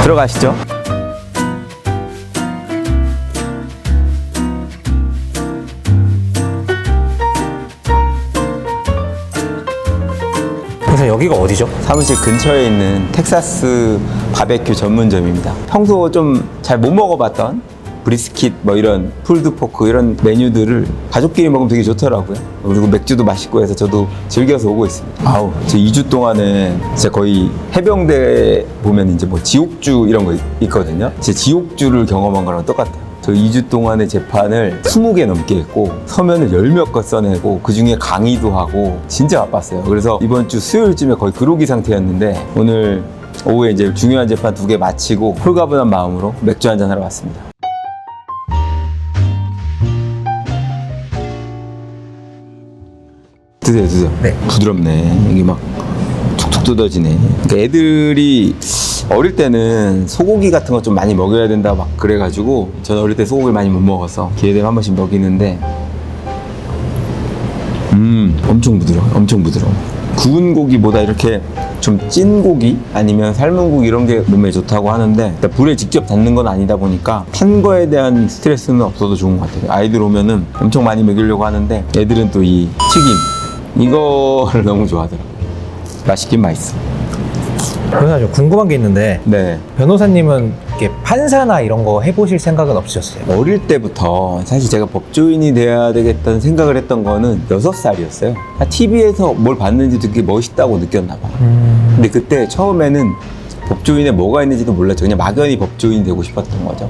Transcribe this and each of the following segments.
들어가시죠. 그래서 여기가 어디죠? 사무실 근처에 있는 텍사스 바베큐 전문점입니다. 평소 좀 잘 못 먹어봤던 브리스킷 뭐 이런 풀드포크 이런 메뉴들을 가족끼리 먹으면 되게 좋더라고요. 그리고 맥주도 맛있고 해서 저도 즐겨서 오고 있습니다. 아우, 저 2주 동안은 진짜 거의 해병대 보면 이제 뭐 지옥주 이런 거 있거든요. 제 지옥주를 경험한 거랑 똑같아요. 저 2주 동안의 재판을 20개 넘게 했고 서면을 10몇 건 써내고 그중에 강의도 하고 진짜 바빴어요. 그래서 이번 주 수요일쯤에 거의 그로기 상태였는데 오늘 오후에 이제 중요한 재판 2개 마치고 홀가분한 마음으로 맥주 한잔 하러 왔습니다. 드세요. 네. 부드럽네. 이게 막 툭툭 뜯어지네. 그러니까 애들이 어릴 때는 소고기 같은 거 좀 많이 먹여야 된다 막 그래가지고 저는 어릴 때 소고기를 많이 못 먹어서 기회 되면 한 번씩 먹이는데 엄청 부드러워. 구운 고기보다 이렇게 좀 찐 고기 아니면 삶은 고기 이런 게 몸에 좋다고 하는데 일단 불에 직접 닿는 건 아니다 보니까 탄 거에 대한 스트레스는 없어도 좋은 것 같아요. 아이들 오면은 엄청 많이 먹이려고 하는데 애들은 또 이 튀김 이거를 너무 좋아하더라고요. 맛있긴 맛있어. 변호사님 궁금한 게 있는데 네. 변호사님은 이렇게 판사나 이런 거 해보실 생각은 없으셨어요? 어릴 때부터 사실 제가 법조인이 돼야 되겠다는 생각을 했던 거는 6살이었어요. TV에서 뭘 봤는지 되게 멋있다고 느꼈나 봐. 근데 그때 처음에는 법조인에 뭐가 있는지도 몰랐죠. 그냥 막연히 법조인이 되고 싶었던 거죠.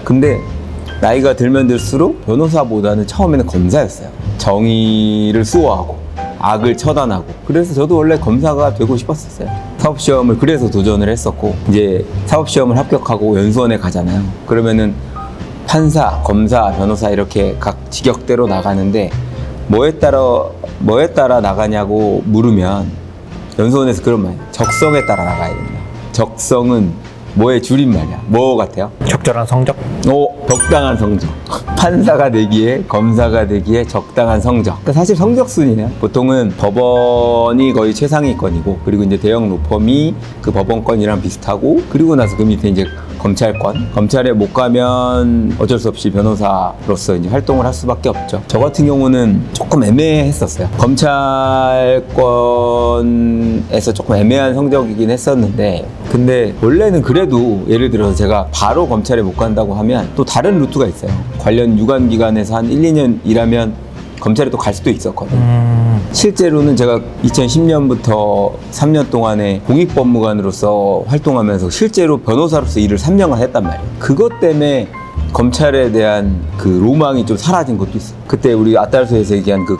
근데 나이가 들면 들수록 변호사보다는 처음에는 검사였어요. 정의를 수호하고 악을 처단하고. 그래서 저도 원래 검사가 되고 싶었었어요. 사법시험을 그래서 도전을 했었고 이제 사법시험을 합격하고 연수원에 가잖아요. 그러면은 판사, 검사, 변호사 이렇게 각 직역대로 나가는데 뭐에 따라 나가냐고 물으면 연수원에서 그런 말이에요. 적성에 따라 나가야 된다. 적성은 뭐의 줄임말이야? 뭐 같아요? 적절한 성적? 적당한 성적. 판사가 되기에 검사가 되기에 적당한 성적. 그러니까 사실 성적순이에요. 보통은 법원이 거의 최상위권이고 그리고 이제 대형 로펌이 그 법원권이랑 비슷하고 그리고 나서 그 밑에 이제 검찰권. 검찰에 못 가면 어쩔 수 없이 변호사로서 이제 활동을 할 수밖에 없죠. 저 같은 경우는 조금 애매했었어요. 검찰권에서 조금 애매한 성적이긴 했었는데 근데 원래는 그래도 예를 들어서 제가 바로 검찰에 못 간다고 하면 또 다른 루트가 있어요. 관련 유관기관에서 한 1, 2년 일하면 검찰에 또 갈 수도 있었거든요. 실제로는 제가 2010년부터 3년 동안에 공익법무관으로서 활동하면서 실제로 변호사로서 일을 3년간 했단 말이에요. 그것 때문에 검찰에 대한 그 로망이 좀 사라진 것도 있어요. 그때 우리 아딸소에서 얘기한 그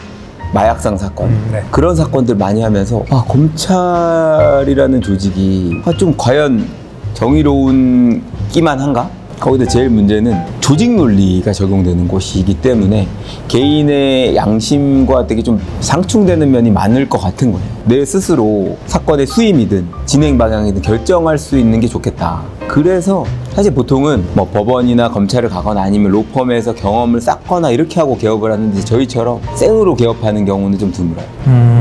마약상 사건 네. 그런 사건들 많이 하면서 검찰이라는 조직이 좀 과연 정의로운 끼만 한가? 거기다 제일 문제는 조직 논리가 적용되는 곳이기 때문에 개인의 양심과 되게 좀 상충되는 면이 많을 것 같은 거예요. 내 스스로 사건의 수임이든 진행 방향이든 결정할 수 있는 게 좋겠다. 그래서 사실 보통은 뭐 법원이나 검찰을 가거나 아니면 로펌에서 경험을 쌓거나 이렇게 하고 개업을 하는데 저희처럼 생으로 개업하는 경우는 좀 드물어요.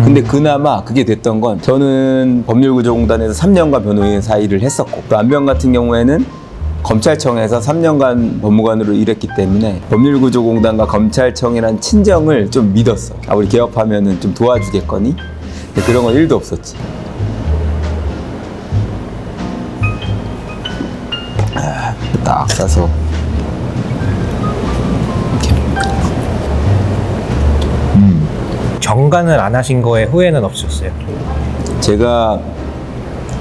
근데 그나마 그게 됐던 건 저는 법률구조공단에서 3년간 변호사 일을 했었고 또 안병 같은 경우에는 검찰청에서 3년간 법무관으로 일했기 때문에 법률구조공단과 검찰청이란 친정을 좀 믿었어. 우리 개업하면은 좀 도와주겠거니? 근데 그런 건 1도 없었지. 딱 싸서 이렇게. 정관을 안 하신 거에 후회는 없으셨어요? 제가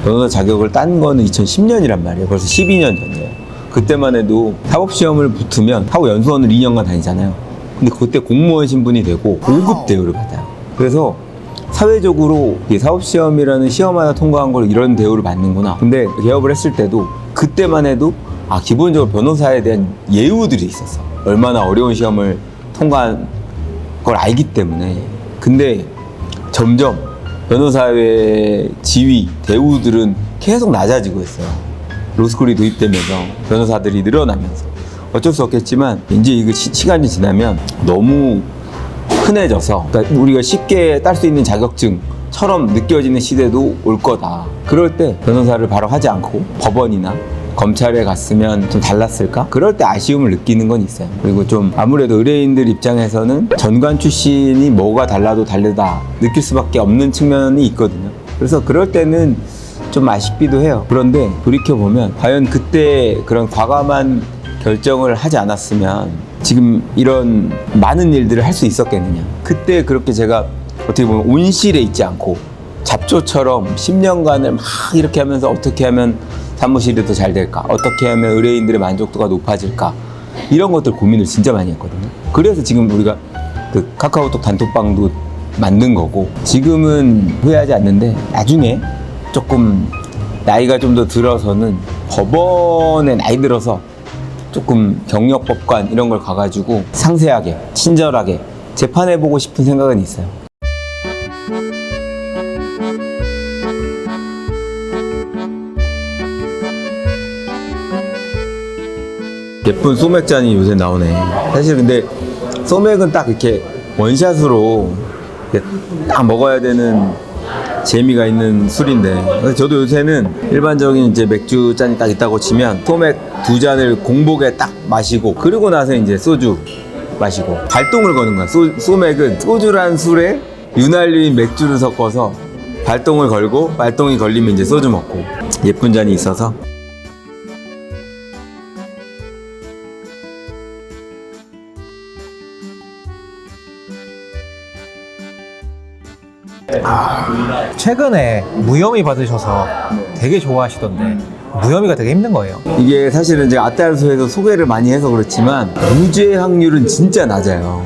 변호사 자격을 딴 거는 2010년이란 말이에요. 벌써 12년 전이에요. 그때만 해도 사법시험을 붙으면 하고 연수원을 2년간 다니잖아요. 근데 그때 공무원 신분이 되고 5급 대우를 받아요. 그래서 사회적으로 이 사법시험이라는 시험 하나 통과한 걸 이런 대우를 받는구나. 근데 개업을 했을 때도 그때만 해도 기본적으로 변호사에 대한 예우들이 있었어. 얼마나 어려운 시험을 통과한 걸 알기 때문에. 근데 점점 변호사의 지위, 대우들은 계속 낮아지고 있어요. 로스쿨이 도입되면서 변호사들이 늘어나면서 어쩔 수 없겠지만 이제 이거 시간이 지나면 너무 흔해져서 그러니까 우리가 쉽게 딸 수 있는 자격증처럼 느껴지는 시대도 올 거다. 그럴 때 변호사를 바로 하지 않고 법원이나 검찰에 갔으면 좀 달랐을까? 그럴 때 아쉬움을 느끼는 건 있어요. 그리고 좀 아무래도 의뢰인들 입장에서는 전관 출신이 뭐가 달라도 다르다 느낄 수밖에 없는 측면이 있거든요. 그래서 그럴 때는 좀 아쉽기도 해요. 그런데 돌이켜보면 과연 그때 그런 과감한 결정을 하지 않았으면 지금 이런 많은 일들을 할 수 있었겠느냐. 그때 그렇게 제가 어떻게 보면 온실에 있지 않고 잡초처럼 10년간을 막 이렇게 하면서 어떻게 하면 사무실이 더 잘 될까? 어떻게 하면 의뢰인들의 만족도가 높아질까? 이런 것들 고민을 진짜 많이 했거든요. 그래서 지금 우리가 그 카카오톡 단톡방도 만든 거고, 지금은 후회하지 않는데 나중에 조금 나이가 좀 더 들어서는 법원에 나이 들어서 조금 경력법관 이런 걸 가가지고 상세하게 친절하게 재판해보고 싶은 생각은 있어요. 예쁜 소맥잔이 요새 나오네. 사실 근데 소맥은 딱 이렇게 원샷으로 이렇게 딱 먹어야 되는 재미가 있는 술인데, 그래서 저도 요새는 일반적인 이제 맥주 잔이 딱 있다고 치면 소맥 2잔을 공복에 딱 마시고, 그리고 나서 이제 소주 마시고 발동을 거는 거야. 소맥은 소주란 술에 윤활유인 맥주를 섞어서 발동을 걸고, 발동이 걸리면 이제 소주 먹고. 예쁜 잔이 있어서. 최근에 무혐의 받으셔서 되게 좋아하시던데 무혐의가 되게 힘든 거예요. 이게 사실은 제가 아따르소에서 소개를 많이 해서 그렇지만 무죄 확률은 진짜 낮아요.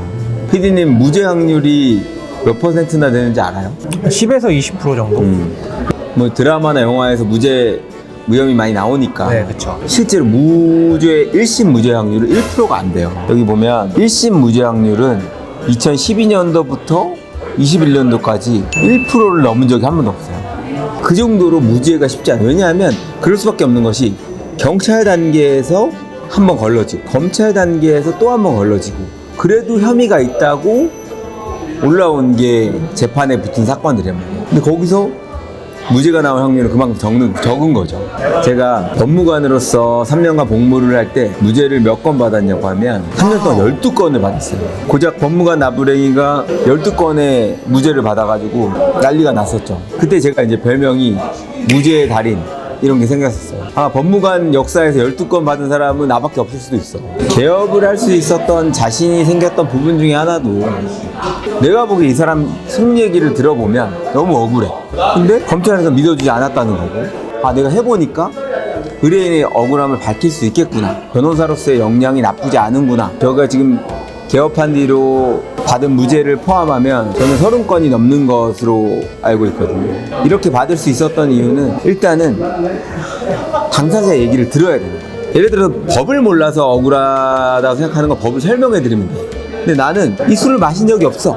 PD님 무죄 확률이 몇 퍼센트나 되는지 알아요? 10에서 20% 정도? 뭐 드라마나 영화에서 무혐의 많이 나오니까. 네, 그렇죠. 실제로 1심 무죄 확률은 1%가 안 돼요. 여기 보면 1심 무죄 확률은 2012년도부터 21년도까지 1%를 넘은 적이 한 번도 없어요. 그 정도로 무죄가 쉽지 않아요. 왜냐하면 그럴 수밖에 없는 것이 경찰 단계에서 한 번 걸러지고 검찰 단계에서 또 한 번 걸러지고, 그래도 혐의가 있다고 올라온 게 재판에 붙은 사건들이란 말이에요. 근데 거기서 무죄가 나올 확률은 그만큼 적은 거죠. 제가 법무관으로서 3년간 복무를 할 때 무죄를 몇 건 받았냐고 하면 3년 동안 12건을 받았어요. 고작 법무관 나부랭이가 12건의 무죄를 받아가지고 난리가 났었죠. 그때 제가 이제 별명이 무죄의 달인 이런 게 생겼었어요. 법무관 역사에서 12건 받은 사람은 나밖에 없을 수도 있어. 개업을 할 수 있었던 자신이 생겼던 부분 중에 하나도, 내가 보기에 이 사람 속 얘기를 들어보면 너무 억울해. 근데 검찰에서 믿어주지 않았다는 거고, 내가 해보니까 의뢰인의 억울함을 밝힐 수 있겠구나. 변호사로서의 역량이 나쁘지 않은구나. 저가 지금 개업한 뒤로 받은 무죄를 포함하면 저는 30건이 넘는 것으로 알고 있거든요. 이렇게 받을 수 있었던 이유는 일단은 당사자 얘기를 들어야 돼요. 예를 들어 법을 몰라서 억울하다고 생각하는 거 법을 설명해 드리면 돼. 근데 나는 이 술을 마신 적이 없어,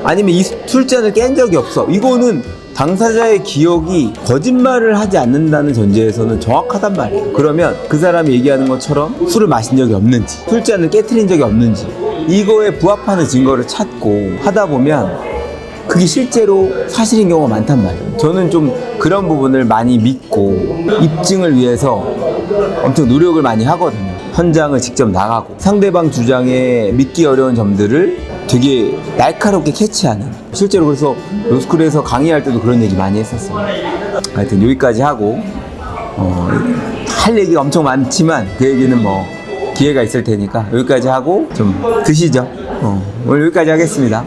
아니면 이 술잔을 깬 적이 없어, 이거는 당사자의 기억이 거짓말을 하지 않는다는 전제에서는 정확하단 말이에요. 그러면 그 사람이 얘기하는 것처럼 술을 마신 적이 없는지, 술잔을 깨트린 적이 없는지, 이거에 부합하는 증거를 찾고 하다 보면 그게 실제로 사실인 경우가 많단 말이에요. 저는 좀 그런 부분을 많이 믿고 입증을 위해서 엄청 노력을 많이 하거든요. 현장을 직접 나가고 상대방 주장에 믿기 어려운 점들을 되게 날카롭게 캐치하는. 실제로 그래서 로스쿨에서 강의할 때도 그런 얘기 많이 했었어요. 하여튼 여기까지 하고, 할 얘기가 엄청 많지만 그 얘기는 뭐 기회가 있을 테니까 여기까지 하고 좀 드시죠. 오늘 여기까지 하겠습니다.